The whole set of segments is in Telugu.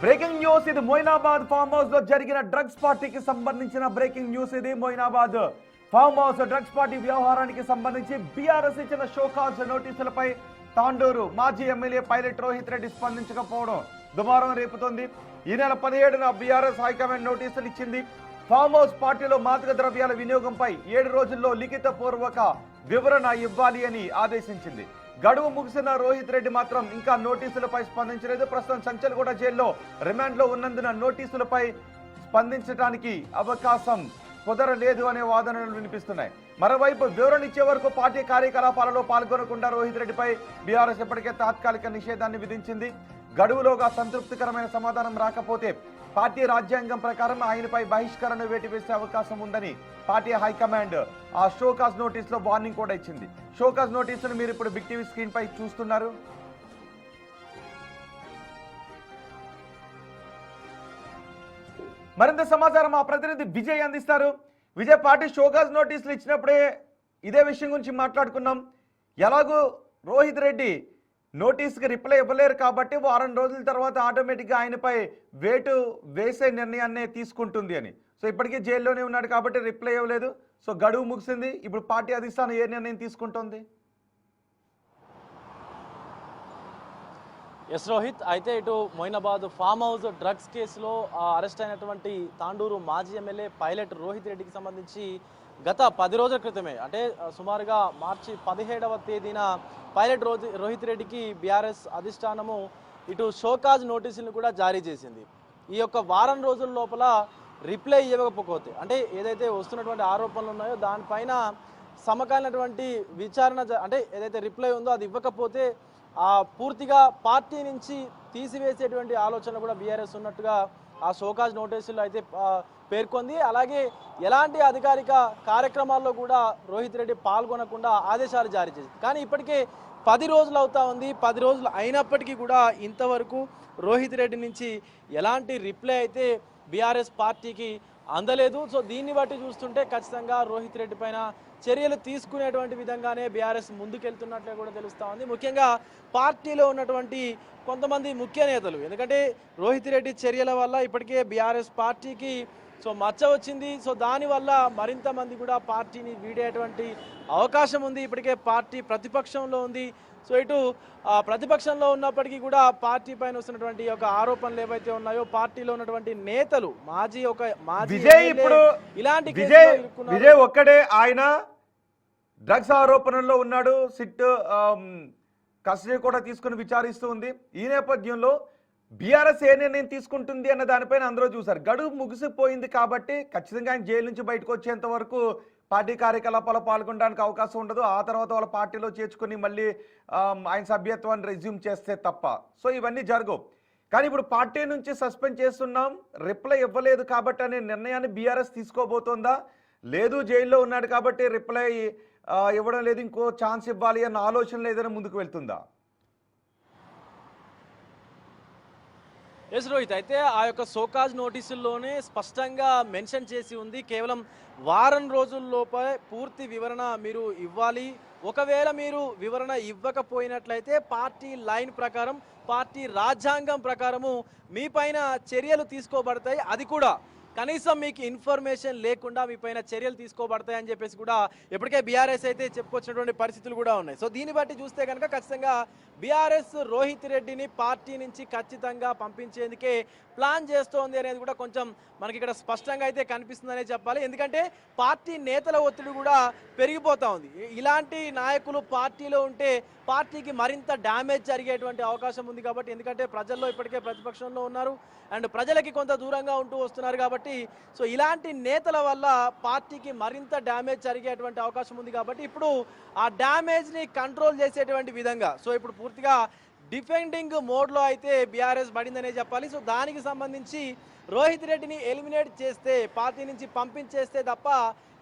బ్రేకింగ్ న్యూస్ ఇది మొయినాబాద్ ఫామ్ హౌస్ లో జరిగిన డ్రగ్స్ పార్టీకి సంబంధించిన బ్రేకింగ్ న్యూస్ ఇది. Moinabad farm house drugs party వ్యవహారానికి సంబంధించి బీఆర్ఎస్ ఇచ్చిన షోకాజ్ నోటీసులపై తాండూరు మాజీ ఎమ్మెల్యే పైలట్ రోహిత్ రెడ్డి స్పందించకపోవడం దుమారం రేపుతోంది. ఈ నెల 17న బీఆర్ఎస్ హైకమాండ్ నోటీసులు ఇచ్చింది. ఫామ్ హౌస్ పార్టీలో మాదక ద్రవ్యాల వినియోగంపై 7 రోజుల్లో లిఖిత పూర్వక వివరణ ఇవ్వాలి అని ఆదేశించింది. గడువు ముగిసిన రోహిత్ రెడ్డి మాత్రం ఇంకా నోటీసులపై స్పందించలేదు. ప్రస్తుతం సంచల్గూడ జైల్లో రిమాండ్లో ఉన్నందున నోటీసులపై స్పందించడానికి అవకాశం కుదరలేదు అనే వాదనలు వినిపిస్తున్నాయి. మరోవైపు వివరణ ఇచ్చే వరకు పార్టీ కార్యకలాపాలలో పాల్గొనకుండా రోహిత్ రెడ్డిపై బీఆర్ఎస్ ఇప్పటికే తాత్కాలిక నిషేధాన్ని విధించింది. గడువులోగా సంతృప్తికరమైన సమాధానం రాకపోతే పార్టీ రాజ్యాంగం ప్రకారం ఆయనపై బహిష్కరణ వేటు వేసే అవకాశం ఉందని పార్టీ హైకమాండ్ ఆ షోకాజ్ నోటీసులో వార్నింగ్ కూడా ఇచ్చింది. షోకాజ్ నోటీసును మీరు ఇప్పుడు బిగ్ టీవీ స్క్రీన్ పై చూస్తున్నారు. మరింత సమాచారం మా ప్రతినిధి విజయ్ అందిస్తారు. విజయ్, పార్టీ షోకాజ్ నోటీసులు ఇచ్చినప్పుడే ఇదే విషయం గురించి మాట్లాడుకున్నాం. ఎలాగూ రోహిత్ రెడ్డి నోటీస్కి రిప్లై ఇవ్వలేరు కాబట్టి వారం రోజుల తర్వాత ఆటోమేటిక్గా ఆయనపై వేటు వేసే నిర్ణయాన్ని తీసుకుంటుంది అని. సో ఇప్పటికీ జైల్లోనే ఉన్నాడు కాబట్టి రిప్లై ఇవ్వలేదు. సో గడువు ముగిసింది. ఇప్పుడు పార్టీ అధిష్టానం ఏ నిర్ణయం తీసుకుంటుంది? ఎస్ రోహిత్, అయితే ఇటు మొయినాబాద్ ఫామ్ హౌస్ డ్రగ్స్ కేసులో అరెస్ట్ అయినటువంటి తాండూరు మాజీ ఎమ్మెల్యే పైలట్ రోహిత్ రెడ్డికి సంబంధించి గత 10 రోజుల క్రితమే, అంటే సుమారుగా మార్చి 17వ తేదీన పైలట్ రోహిత్ రెడ్డికి బీఆర్ఎస్ అధిష్టానము ఇటు షోకాజ్ నోటీసులను కూడా జారీ చేసింది. ఈ యొక్క వారం రోజుల లోపల రిప్లై ఇవ్వకపోతే, అంటే ఏదైతే వస్తున్నటువంటి ఆరోపణలు ఉన్నాయో దానిపైన సమకాలీనటువంటి విచారణ, అంటే ఏదైతే రిప్లై ఉందో అది ఇవ్వకపోతే పూర్తిగా పార్టీ నుంచి తీసివేసేటువంటి ఆలోచన కూడా బీఆర్ఎస్ ఉన్నట్టుగా ఆ షోకాజ్ నోటీసులు అయితే పేర్కొంది. అలాగే ఎలాంటి అధికారిక కార్యక్రమాల్లో కూడా రోహిత్ రెడ్డి పాల్గొనకుండా ఆదేశాలు జారీ చేసింది. కానీ ఇప్పటికే 10 రోజులు అవుతా ఉంది. 10 రోజులు అయినప్పటికీ కూడా ఇంతవరకు రోహిత్ రెడ్డి నుంచి ఎలాంటి రిప్లై అయితే బీఆర్ఎస్ పార్టీకి అందలేదు. సో దీన్ని బట్టి చూస్తుంటే ఖచ్చితంగా రోహిత్ రెడ్డి పైన చర్యలు తీసుకునేటువంటి విధంగానే బీఆర్ఎస్ ముందుకెళ్తున్నట్లే కూడా తెలుస్తూ ఉంది. ముఖ్యంగా పార్టీలో ఉన్నటువంటి కొంతమంది ముఖ్య నేతలు, ఎందుకంటే రోహిత్ రెడ్డి చర్యల వల్ల ఇప్పటికే బీఆర్ఎస్ పార్టీకి మచ్చ వచ్చింది. సో దానివల్ల మరింత మంది కూడా పార్టీని వీడేటువంటి అవకాశం ఉంది. ఇప్పటికే పార్టీ ప్రతిపక్షంలో ఉంది. సో ఇటు ప్రతిపక్షంలో ఉన్నప్పటికీ కూడా పార్టీ పైన వస్తున్నటువంటి ఒక ఆరోపణలు ఏవైతే ఉన్నాయో పార్టీలో ఉన్నటువంటి నేతలు మాజీ ఇలాంటి విజయ్ ఒక్కడే ఆయన డ్రగ్స్ ఆరోపణల్లో ఉన్నాడు. సిట్ కస్టడీ కూడా తీసుకుని విచారిస్తూ ఉంది. ఈ నేపథ్యంలో బీఆర్ఎస్ ఏ నిర్ణయం తీసుకుంటుంది అన్న దానిపైన అందరూ చూశారు. గడువు ముగిసిపోయింది కాబట్టి ఖచ్చితంగా ఆయన జైలు నుంచి బయటకు వచ్చేంత వరకు పార్టీ కార్యకలాపాలు పాల్గొనడానికి అవకాశం ఉండదు. ఆ తర్వాత వాళ్ళ పార్టీలో చేర్చుకుని మళ్ళీ ఆయన సభ్యత్వాన్ని రెజ్యూమ్ చేస్తే తప్ప. సో ఇవన్నీ జరగవు. కానీ ఇప్పుడు పార్టీ నుంచి సస్పెండ్ చేస్తున్నాం, రిప్లై ఇవ్వలేదు కాబట్టి అనే నిర్ణయాన్ని బీఆర్ఎస్ తీసుకోబోతోందా, లేదు జైల్లో ఉన్నాడు కాబట్టి రిప్లై ఇవ్వడం లేదు ఇంకో ఛాన్స్ ఇవ్వాలి అన్న ఆలోచన ఏదైనా ముందుకు వెళ్తుందా? ఎస్ రోహిత్, అయితే ఆ యొక్క షోకాజ్ నోటీసుల్లోనే స్పష్టంగా మెన్షన్ చేసి ఉంది, కేవలం వారం రోజుల్లోపే పూర్తి వివరణ మీరు ఇవ్వాలి. ఒకవేళ మీరు వివరణ ఇవ్వకపోయినట్లయితే పార్టీ లైన్ ప్రకారం, పార్టీ రాజ్యాంగం ప్రకారము మీ పైన చర్యలు తీసుకోబడతాయి. అది కూడా కనీసం మీకు ఇన్ఫర్మేషన్ లేకుండా మీ పైన చర్యలు తీసుకోబడతాయి అని చెప్పేసి కూడా ఇప్పటికే బీఆర్ఎస్ అయితే చెప్పుకొచ్చినటువంటి పరిస్థితులు కూడా ఉన్నాయి. సో దీన్ని బట్టి చూస్తే కనుక ఖచ్చితంగా బీఆర్ఎస్ రోహిత్ రెడ్డిని పార్టీ నుంచి ఖచ్చితంగా పంపించేందుకే ప్లాన్ చేస్తోంది అనేది కూడా కొంచెం మనకి ఇక్కడ స్పష్టంగా అయితే కనిపిస్తుందనే చెప్పాలి. ఎందుకంటే పార్టీ నేతల ఒత్తిడి కూడా పెరిగిపోతూ ఉంది. ఇలాంటి నాయకులు పార్టీలో ఉంటే పార్టీకి మరింత డ్యామేజ్ జరిగేటువంటి అవకాశం ఉంది కాబట్టి, ఎందుకంటే ప్రజల్లో ఇప్పటికే ప్రతిపక్షంలో ఉన్నారు అండ్ ప్రజలకి కొంత దూరంగా ఉంటూ వస్తున్నారు కాబట్టి, సో ఇలాంటి నేతల వల్ల పార్టీకి మరింత డ్యామేజ్ జరిగేటువంటి అవకాశం ఉంది కాబట్టి ఇప్పుడు ఆ డ్యామేజ్ని కంట్రోల్ చేసేటువంటి విధంగా సో ఇప్పుడు పూర్తిగా డిఫెండింగ్ మోడ్లో అయితే బీఆర్ఎస్ పడిందనే చెప్పాలి. సో దానికి సంబంధించి రోహిత్ రెడ్డిని ఎలిమినేట్ చేస్తే, పార్టీ నుంచి పంపించేస్తే తప్ప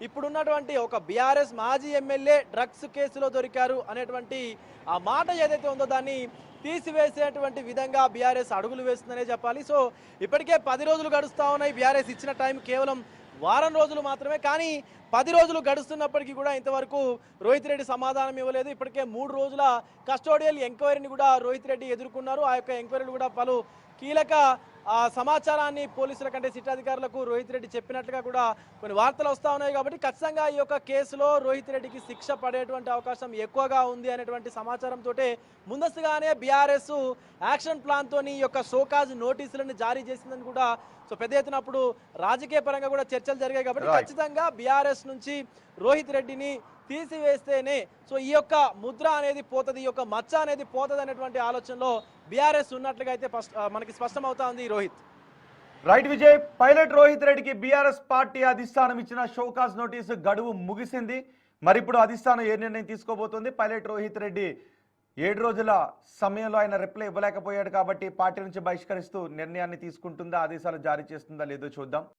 ఇప్పుడున్నటువంటి ఒక బీఆర్ఎస్ మాజీ ఎమ్మెల్యే డ్రగ్స్ కేసులో దొరికారు అనేటువంటి ఆ మాట ఏదైతే ఉందో దాన్ని తీసివేసేటువంటి విధంగా బీఆర్ఎస్ అడుగులు వేస్తుందనే చెప్పాలి. సో ఇప్పటికే 10 రోజులు గడుస్తూ ఉన్నాయి. బీఆర్ఎస్ ఇచ్చిన టైం కేవలం వారం రోజులు మాత్రమే. కానీ 10 రోజులు గడుస్తున్నప్పటికీ కూడా ఇంతవరకు రోహిత్ రెడ్డి సమాధానం ఇవ్వలేదు. ఇప్పటికే 3 రోజుల కస్టోడియల్ ఎంక్వైరీని కూడా రోహిత్ రెడ్డి ఎదుర్కొన్నారు. ఆ యొక్క ఎంక్వైరీలు కూడా పలు కీలక సమాచారాన్ని పోలీసుల కంటే సిట్ అధికారులకు రోహిత్ రెడ్డి చెప్పినట్లుగా కూడా కొన్ని వార్తలు వస్తూ ఉన్నాయి. కాబట్టి ఖచ్చితంగా ఈ యొక్క కేసులో రోహిత్ రెడ్డికి శిక్ష పడేటువంటి అవకాశం ఎక్కువగా ఉంది అనేటువంటి సమాచారంతో ముందస్తుగానే బీఆర్ఎస్ యాక్షన్ ప్లాన్తో ఈ యొక్క షోకాజ్ నోటీసులను జారీ చేసిందని కూడా పెద్ద ఎత్తున అప్పుడు రాజకీయ పరంగా కూడా చర్చలు జరిగాయి. కాబట్టి ఖచ్చితంగా బీఆర్ఎస్ నుంచి రోహిత్ రెడ్డిని తీసివేస్తేనే ఈ యొక్క ముద్ర అనేది పోతుంది, ఈ యొక్క మచ్చ అనేది పోతుంది అనేటువంటి ఆలోచనలో బీఆర్ఎస్ ఉన్నట్లుగా అయితే మనకి స్పష్టం అవుతా ఉంది రోహిత్. రైట్ విజయ్, పైలట్ రోహిత్ రెడ్డికి బీఆర్ఎస్ పార్టీ అధిష్టానం ఇచ్చిన షోకాజ్ నోటీసు గడువు ముగిసింది. మరి ఇప్పుడు అధిష్టానం ఏ నిర్ణయం తీసుకోబోతుంది? పైలట్ రోహిత్ రెడ్డి 7 రోజుల సమయంలో ఆయన రిప్లై ఇవ్వలేకపోయాడు కాబట్టి పార్టీ నుంచి బహిష్కరిస్తూ నిర్ణయాన్ని తీసుకుంటుందా, ఆదేశాలు జారీ చేస్తుందా లేదో చూద్దాం.